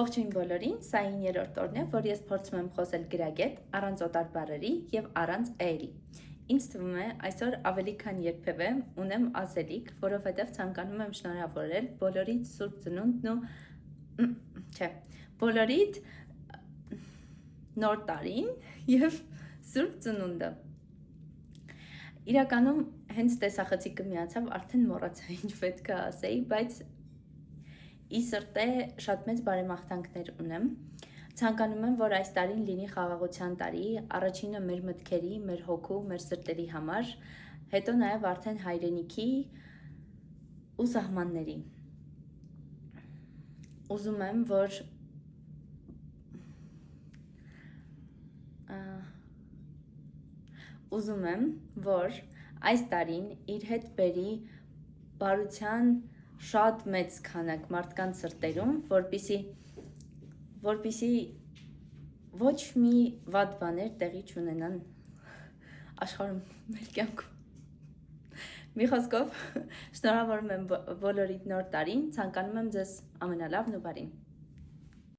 Ողջույն բոլորին, սա 9-րդ օրն է, որ ես փորձում եմ խոսել գրագետ, առանց օտար բառերի և առանց էերի։ Ինձ թվում է, այսօր ավելի քան երբևէ ունեմ ասելիք, որովհետև ցանկանում եմ շնորհավորել բոլորիդ Սուրբ Ծնունդն ու բոլորիդ Նոր տարին և Սուրբ Ծնունդը։ Իրականում հենց տեսախցիկը միացավ, արդեն մոռացա ինչ պետք է ասեի, բայց ի սրտե շատ մեծ բարեմաղթանքներ ունեմ։ Ցանկանում եմ, որ այս տարին լինի խաղաղության տարի, առաջինը մեր մտքերի, մեր հոգու, մեր սրտերի համար, հետո նաև արդեն հայրենիքի ու սահմանների։ Ուզում եմ, որ այս տարին իր հետ բերի բարության շատ մեծ քանակ մարդկանց սրտերում, որպիսի ոչ մի վատ բաներ տեղի չունենան աշխարհում, մեր կյանքում։ Մի խոսքով, շնորհավորում եմ բոլորիդ Նոր տարին, ցանկանում եմ ձեզ ամենալավն ու բարին։